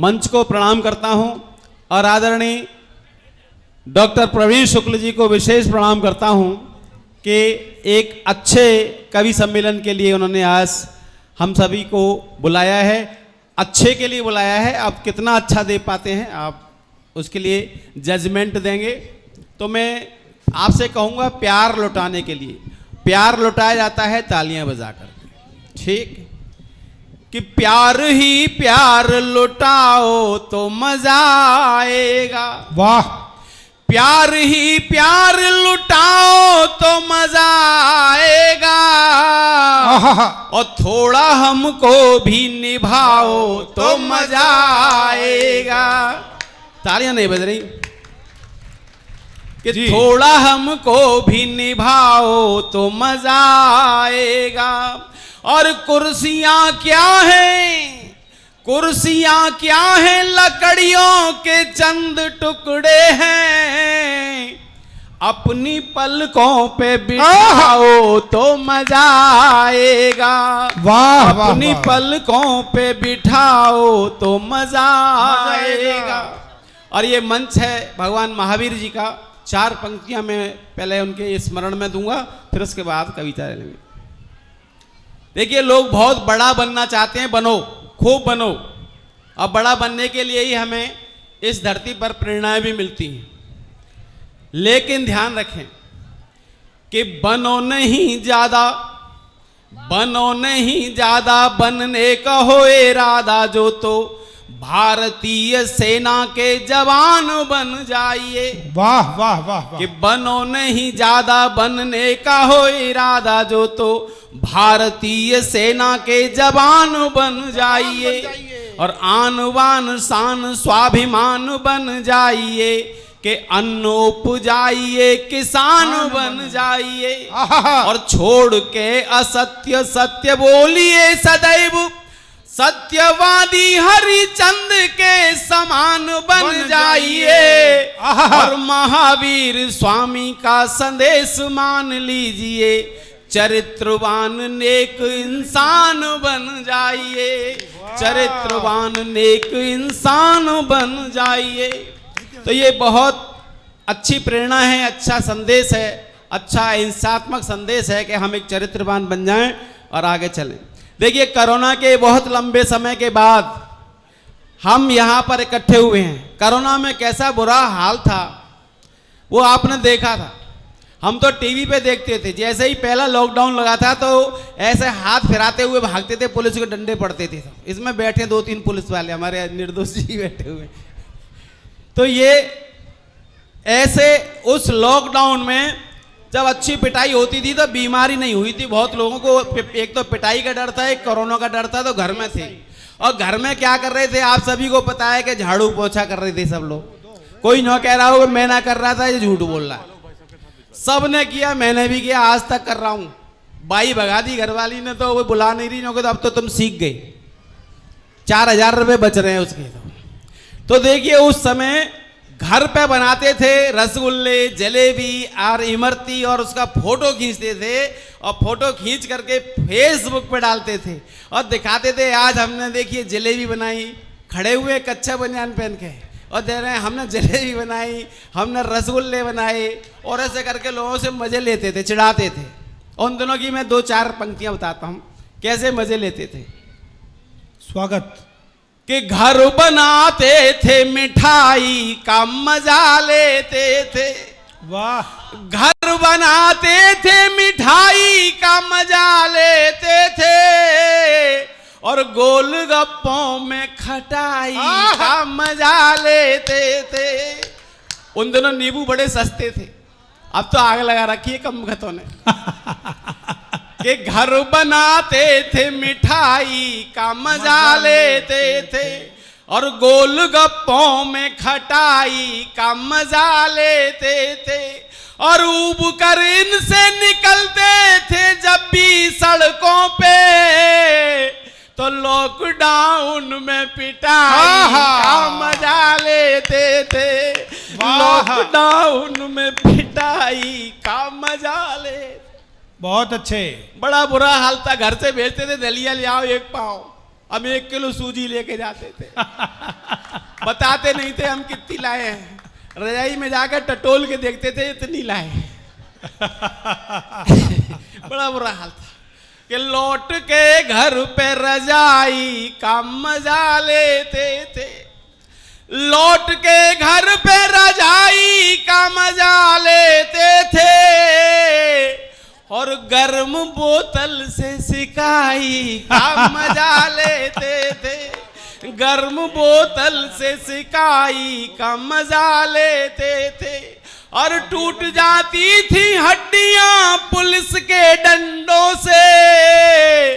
मंच को प्रणाम करता हूं और आदरणीय डॉक्टर प्रवीण शुक्ल जी को विशेष प्रणाम करता हूं कि एक अच्छे कवि सम्मेलन के लिए उन्होंने आज हम सभी को बुलाया है, अच्छे के लिए बुलाया है। आप कितना अच्छा दे पाते हैं आप उसके लिए जजमेंट देंगे। तो मैं आपसे कहूँगा प्यार लौटाने के लिए, प्यार लौटाया जाता है तालियां बजाकर, ठीक कि प्यार ही प्यार लौटाओ तो मजा आएगा। वाह, प्यार ही प्यार लुटाओ तो मजा आएगा और थोड़ा हमको भी निभाओ तो मजा आएगा। तालियां नहीं बज रही कि थोड़ा हमको भी निभाओ तो मजा आएगा। और कुर्सियां क्या हैं, कुर्सियां क्या हैं, लकड़ियों के चंद टुकड़े हैं। अपनी पलकों पे बिठाओ तो मजा आएगा। वाह, अपनी पलकों पे बिठाओ तो मजा आएगा। और ये मंच है भगवान महावीर जी का। 4 पंक्तियां मैं पहले उनके स्मरण में दूंगा, फिर उसके बाद कविता लेंगे। देखिए, लोग बहुत बड़ा बनना चाहते हैं, बनो, खूब बनो। और बड़ा बनने के लिए ही हमें इस धरती पर प्रेरणाएं भी मिलती हैं। लेकिन ध्यान रखें कि बनो नहीं ज्यादा, बनो नहीं ज्यादा, बनने का हो इरादा जो तो भारतीय सेना के जवान बन जाइए। वाह वाह वाह वाह। कि बनो नहीं ज्यादा, बनने का हो इरादा जो तो भारतीय सेना के जवान बन जाइए। और आन बान शान स्वाभिमान बन जाइए कि अन्न उपजाइए, किसान बन जाइए। और छोड़ के असत्य सत्य बोलिए सदैव, सत्यवादी हरिचंद के समान बन जाइए। और महावीर स्वामी का संदेश मान लीजिए, चरित्रवान नेक इंसान बन जाइए। चरित्रवान नेक इंसान बन जाइए। तो ये बहुत अच्छी प्रेरणा है, अच्छा संदेश है, अच्छा हिंसात्मक संदेश है कि हम एक चरित्रवान बन जाएं और आगे चलें। देखिए, कोरोना के बहुत लंबे समय के बाद हम यहाँ पर इकट्ठे हुए हैं। कोरोना में कैसा बुरा हाल था वो आपने देखा था। हम तो टीवी पे देखते थे। जैसे ही पहला लॉकडाउन लगा था तो ऐसे हाथ फिराते हुए भागते थे, पुलिस के डंडे पड़ते थे। इसमें बैठे 2-3 पुलिस वाले हमारे निर्दोष जी बैठे हुए। तो ये ऐसे उस लॉकडाउन में जब अच्छी पिटाई होती थी तो बीमारी नहीं हुई थी बहुत लोगों को। एक तो पिटाई का डर था, एक कोरोना का डर था, तो घर में थे। और घर में क्या कर रहे थे आप सभी को पता है कि झाड़ू पोछा कर रहे थे सब लोग। कोई न कह रहा हो मैं ना कर रहा था, ये झूठ बोल रहा है। सब ने किया, मैंने भी किया, आज तक कर रहा हूं। बाई भगा दी घरवाली ने, तो वो बुला नहीं रही, तो अब तो तुम सीख गए। 4000 रुपए बच रहे हैं उसके। तो देखिए, उस समय घर पे बनाते थे रसगुल्ले, जलेबी और इमरती, और उसका फोटो खींचते थे और फोटो खींच करके फेसबुक पे डालते थे और दिखाते थे आज हमने देखिए जलेबी बनाई। खड़े हुए कच्चा बनियान पहन के और दे रहे हैं हमने जलेबी बनाई, हमने रसगुल्ले बनाए, और ऐसे करके लोगों से मजे लेते थे, चिढ़ाते थे। उन दोनों की मैं 2-4 पंक्तियां बताता हूं कैसे मजे लेते थे। स्वागत। कि घर बनाते थे मिठाई का मजा लेते थे। वाह। घर बनाते थे मिठाई का मजा लेते थे और गोलगप्पों में खटाई का मजा लेते थे। उन दिनों नींबू बड़े सस्ते थे, अब तो आग लगा रखी है कम खतों ने। कि घर बनाते थे मिठाई का मजा लेते थे और गोलगप्पों में खटाई का मजा लेते थे। और उब कर इनसे निकलते थे जब भी सड़कों पे, तो लॉकडाउन में पिटाई का मजा लेते थे। लॉकडाउन में पिटाई का मजा लेते। बहुत अच्छे। बड़ा बुरा हाल था, घर से भेजते थे दलिया ले आओ 1 पाव, हम 1 किलो सूजी लेके जाते थे। बताते नहीं थे हम कितनी लाए हैं, रजाई में जाकर टटोल के देखते थे इतनी लाए। बड़ा बुरा हाल था कि लौट के घर पे रजाई का मजा लेते थे, लौट के घर पे रजाई का मजा लेते थे, और गर्म बोतल से सिकाई का मजा लेते थे, गर्म बोतल से सिकाई का मजा लेते थे। और टूट जाती थी हड्डियां पुलिस के डंडों से,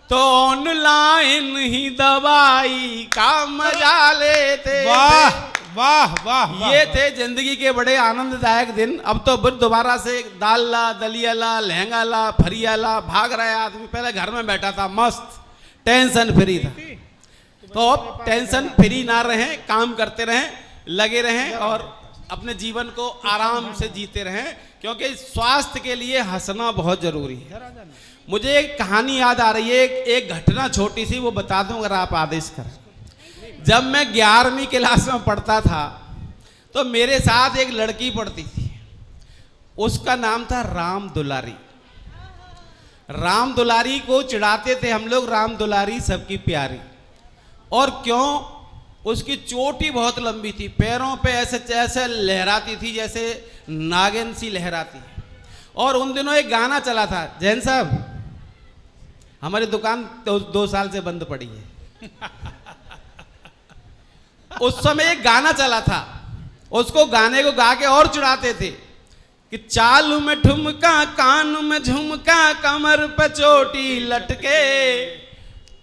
तो ऑनलाइन ही दवाई का मजा लेते। वाह वाह वाह, ये थे जिंदगी के बड़े आनंददायक दिन। अब तो फिर दोबारा से दाल ला, दलिया ला, लहंगा ला, फरिया ला, भाग रहा है आदमी। पहले घर में बैठा था, मस्त टेंशन फ्री था। तो अब टेंशन फ्री ना रहें, काम करते रहें, लगे रहें और अपने जीवन को आराम से जीते रहें, क्योंकि स्वास्थ्य के लिए हंसना बहुत जरूरी है। मुझे एक कहानी याद आ रही है, एक घटना छोटी सी, वो बता दूं अगर आप आदेश करें। जब मैं 11वीं क्लास में पढ़ता था तो मेरे साथ एक लड़की पढ़ती थी, उसका नाम था राम दुलारी। राम दुलारी को चिढ़ाते थे हम लोग, राम दुलारी सबकी प्यारी। और क्यों? उसकी चोटी बहुत लंबी थी, पैरों पे ऐसे ऐसे लहराती थी जैसे नागिन सी लहराती है। और उन दिनों एक गाना चला था, जैन साहब हमारी दुकान 2 साल से बंद पड़ी है। उस समय एक गाना चला था, उसको गाने को गा के और चिढ़ाते थे कि चालू में ठुमका, कान में झुमका, कमर पे चोटी लटके।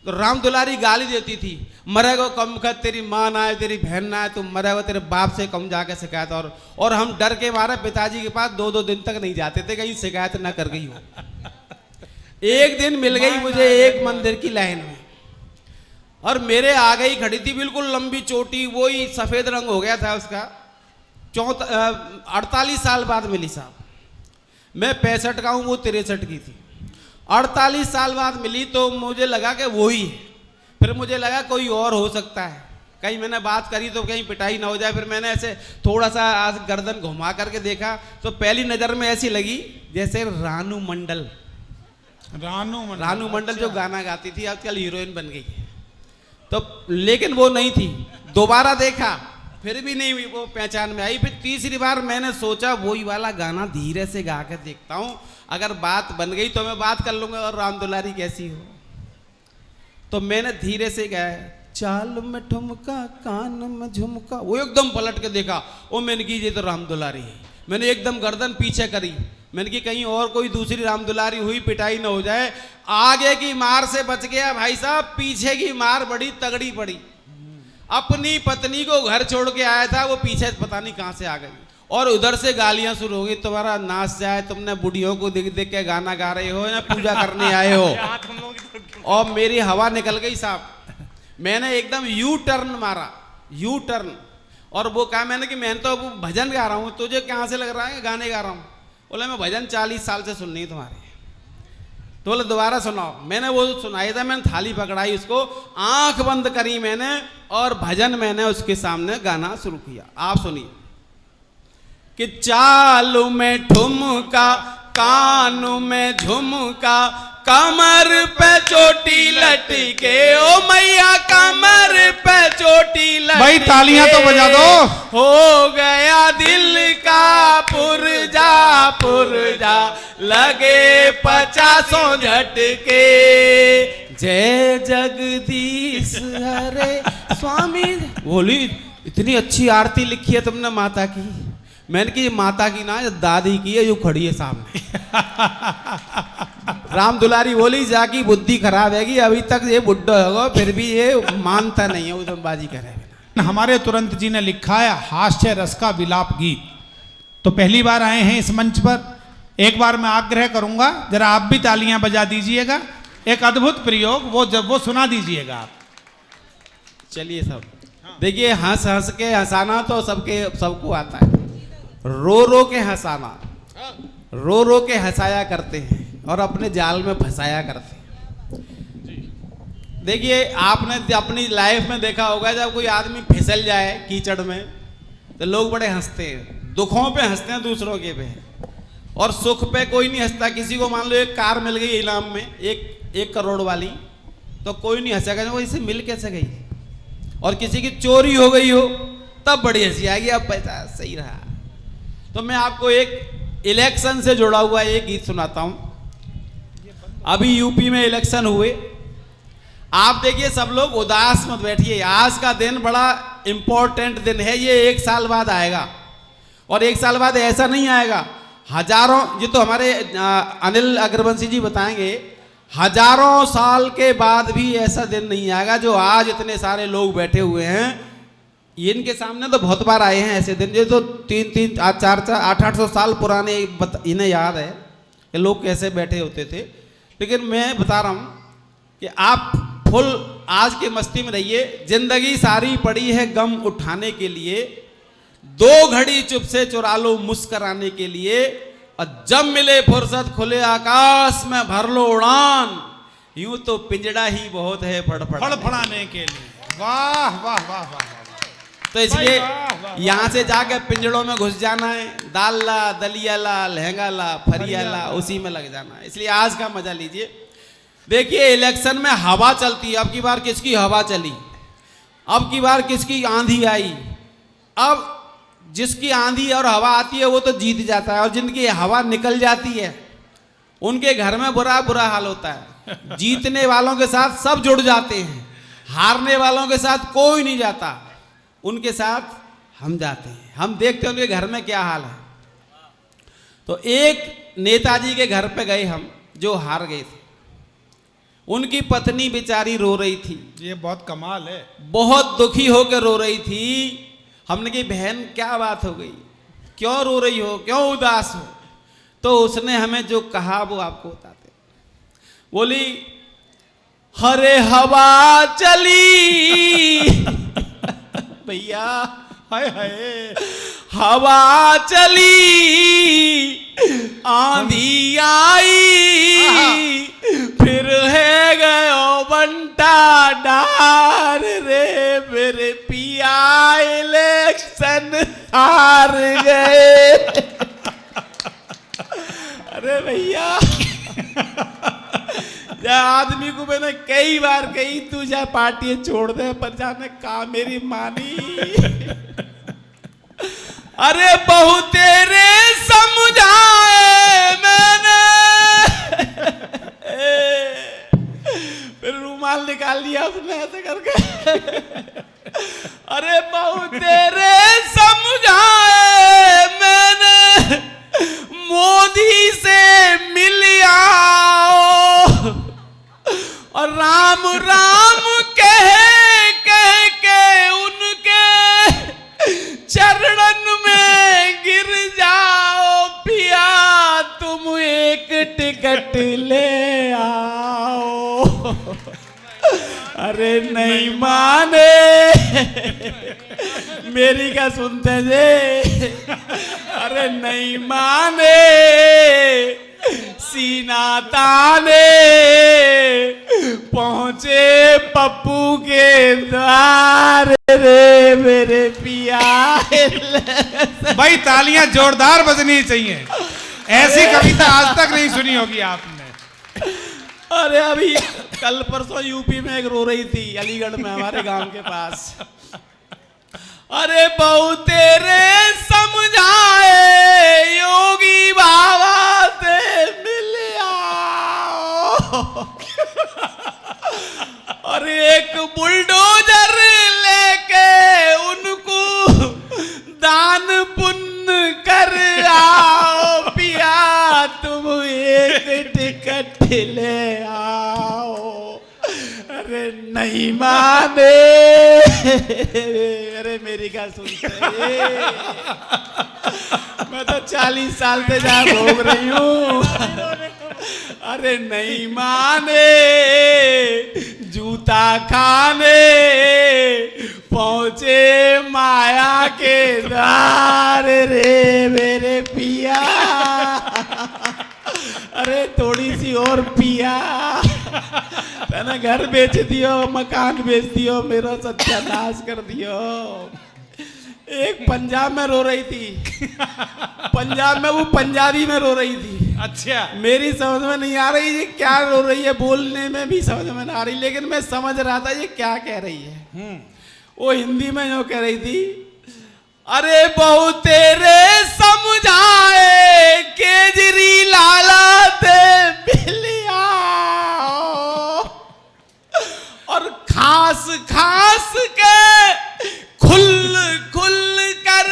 तो राम दुलारी गाली देती थी, मरेगो कम कर, तेरी माँ ना आए, तेरी बहन ना आए, तुम मरेगो, तेरे बाप से कम जाके शिकायत। और हम डर के मारे पिताजी के पास 2-2 दिन तक नहीं जाते थे, कहीं शिकायत ना कर गई हो। एक दिन मिल गई मुझे एक मंदिर की लाइन में, और मेरे आगे ही खड़ी थी, बिल्कुल लंबी चोटी, वही सफेद रंग हो गया था उसका। 48 साल बाद मिली साहब। मैं 65 का हूँ, वो 63 की थी। 48 साल बाद मिली तो मुझे लगा कि वही है। फिर मुझे लगा कोई और हो सकता है, कहीं मैंने बात करी तो कहीं पिटाई ना हो जाए। फिर मैंने ऐसे थोड़ा सा आज गर्दन घुमा करके देखा तो पहली नज़र में ऐसी लगी जैसे रानू मंडल। रानू मंडल जो गाना गाती थी, आजकल हीरोइन बन गई है। तो लेकिन वो नहीं थी। दोबारा देखा फिर भी नहीं, वो पहचान में आई। फिर तीसरी बार मैंने सोचा वही वाला गाना धीरे से गा के देखता हूँ, अगर बात बन गई तो मैं बात कर लूंगा और राम दुलारी कैसी हो। तो मैंने धीरे से गाया, चाल में ठुमका, कान में झुमका। वो एकदम पलट के देखा, वो मैंने की ये तो राम दुलारी है। मैंने एकदम गर्दन पीछे करी, मैंने की कहीं और कोई दूसरी राम दुलारी हुई, पिटाई ना हो जाए। आगे की मार से बच गया भाई साहब, पीछे की मार बड़ी तगड़ी पड़ी। अपनी पत्नी को घर छोड़ के आया था, वो पीछे पता नहीं कहां से आ गई, और उधर से गालियां शुरू हो गई, तुम्हारा नाच जाए, तुमने बुढ़ियों को देख देख के गाना गा रहे हो या पूजा करने आए हो। और मेरी हवा निकल गई साहब। मैंने एकदम यू टर्न मारा, यू टर्न। और वो कहा मैंने कि मैं तो भजन गा रहा हूँ, तुझे कहाँ से लग रहा है गाने गा रहा हूँ? बोले मैं भजन 40 साल से सुन रही तुम्हारे। तो बोले दोबारा सुनाओ। मैंने वो सुनाई था, मैंने थाली पकड़ाई, उसको आंख बंद करी मैंने, और भजन मैंने उसके सामने गाना शुरू किया। आप सुनिए कि चालू में ठुमका, कानू में झुमका, कमर पे चोटी लटके, ओ मैया कमर पे चोटी लटके। भाई तालियां तो बजा दो। हो गया दिल का पुरजा पुरजा, लगे 50 झटके। जय जगदीश हरे स्वामी। बोली इतनी अच्छी आरती लिखी है तुमने माता की। मैंने की माता की ना, दादी की है जो खड़ी है सामने। राम दुलारी बोली जाकी बुद्धि खराब हैगी, अभी तक ये बुड्ढा होगा फिर भी ये मानता नहीं है, उदमबाजी करे। हमारे तुरंत जी ने लिखा है हास्य रस का विलाप गीत। तो पहली बार आए हैं इस मंच पर, एक बार मैं आग्रह करूंगा जरा आप भी तालियां बजा दीजिएगा। एक अद्भुत प्रयोग वो सुना दीजिएगा आप। चलिए सब देखिए, हंस हंस के हंसाना तो सबको आता है, रो रो के हंसाना, रो रो के हंसाया करते हैं और अपने जाल में फंसाया करते हैं। देखिए आपने अपनी लाइफ में देखा होगा जब कोई आदमी फिसल जाए कीचड़ में तो लोग बड़े हंसते हैं, दुखों पे हंसते हैं दूसरों के पे, और सुख पे कोई नहीं हंसता। किसी को मान लो एक कार मिल गई इनाम में 1 करोड़ वाली, तो कोई नहीं हंसेगा वो इसे मिल कैसे गई। और किसी की चोरी हो गई हो तब बड़ी हंसी आएगी, अब पैसा सही रहा। तो मैं आपको एक इलेक्शन से जुड़ा हुआ एक गीत सुनाता हूं। अभी यूपी में इलेक्शन हुए, आप देखिए सब लोग उदास मत बैठिए, आज का दिन बड़ा इंपॉर्टेंट दिन है। ये 1 साल बाद आएगा, और 1 साल बाद ऐसा नहीं आएगा, हजारों, ये तो हमारे अनिल अग्रवंशी जी बताएंगे, हजारों साल के बाद भी ऐसा दिन नहीं आएगा जो आज इतने सारे लोग बैठे हुए हैं। ये इनके सामने तो बहुत बार आए हैं ऐसे दिन, ये तो 3-3, 4-4, 800 साल पुराने इन्हें याद है कि लोग कैसे बैठे होते थे। लेकिन मैं बता रहा हूं कि आप फुल आज के मस्ती में रहिए। जिंदगी सारी पड़ी है गम उठाने के लिए, 2 घड़ी चुप से चुरा लो मुस्कराने के लिए, और जब मिले फुर्सत खुले आकाश में भर लो उड़ान, यूं तो पिंजड़ा ही बहुत है फड़फड़ाने के लिए। वाह वाह वाह वाह। तो इसलिए यहां से जाकर पिंजड़ों में घुस जाना है, दाल ला, दलिया ला, लहंगा ला, फरिया ला, उसी में लग जाना है। इसलिए आज का मजा लीजिए। देखिए इलेक्शन में हवा चलती है, अब की बार किसकी हवा चली, अब की बार किसकी आंधी आई। अब जिसकी आंधी और हवा आती है वो तो जीत जाता है, और जिनकी हवा निकल जाती है उनके घर में बुरा बुरा हाल होता है। जीतने वालों के साथ सब जुड़ जाते हैं, हारने वालों के साथ कोई नहीं जाता, उनके साथ हम जाते हैं। हम देखते हैं उनके घर में क्या हाल है। तो एक नेताजी के घर पे गए हम, जो हार गए थे। उनकी पत्नी बेचारी रो रही थी, ये बहुत कमाल है, बहुत दुखी होकर रो रही थी। हमने कही बहन क्या बात हो गई, क्यों रो रही हो, क्यों उदास हो। तो उसने हमें जो कहा वो आपको बताते। बोली हरे हवा चली भैया, हाय हाय, हवा चली आंधी आई, फिर है गयो बंटा डार रे, मेरे पिया इलेक्शन हार गए। अरे भैया, आदमी को मैंने कई बार कही तू जा पार्टी छोड़ दे, पर जाने का मेरी मानी। अरे बहू तेरे समझाए मैंने, फिर रुमाल निकाल लिया उसने ऐसे करके। अरे बहू तेरे समझाए मैंने, मोदी से मिल आओ, और राम राम कह कह के उनके चरणन में गिर जाओ, पिया तुम एक टिकट ले आओ। अरे नहीं माने, मेरी क्या सुनते जे। अरे नहीं माने, सीना ताने पहुंचे पप्पू के द्वार रे, मेरे पिया। भाई तालियां जोरदार बजनी चाहिए, ऐसी कविता आज तक नहीं सुनी होगी आपने। अरे अभी कल परसों यूपी में एक रो रही थी, अलीगढ़ में हमारे गांव के पास। अरे बहू तेरे समझाए योगी बाबा से मिल आओ, और एक बुलडोजर लेके उनको दान पुण्य कर आओ, पिया तुम एक टिकट ले आओ। अरे नहीं माने, अरे मेरी क्या सुनते, मैं तो 40 साल से जहाँ भोग रही हूँ। अरे नहीं माने, जूता खाने पहुंचे माया के द्वार रे, मेरे पिया। अरे थोड़ी सी और पिया। मैंने घर बेच दियो, मकान बेच दियो, मेरा सत्यानाश कर दियो। एक पंजाब में रो रही थी, पंजाब में वो पंजाबी में रो रही थी। अच्छा, मेरी समझ में नहीं आ रही ये क्या रो रही है, बोलने में भी समझ में नहीं आ रही, लेकिन मैं समझ रहा था ये क्या कह रही है। वो हिंदी में जो कह रही थी, अरे बहु तेरे समझाए केजरी लाला ते बिलिया, और खास खास के खुल खुल कर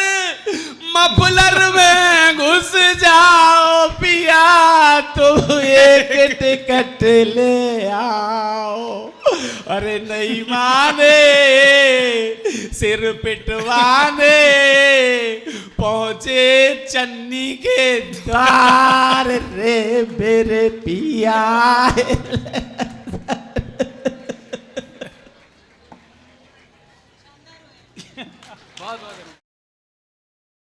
मफलर में घुस जाओ पिया, तो एक टिकट ले आओ। अरे नहीं माने सिर पिटवाने पहुंचे चन्नी के द्वार रे मेरे पिया। बहुत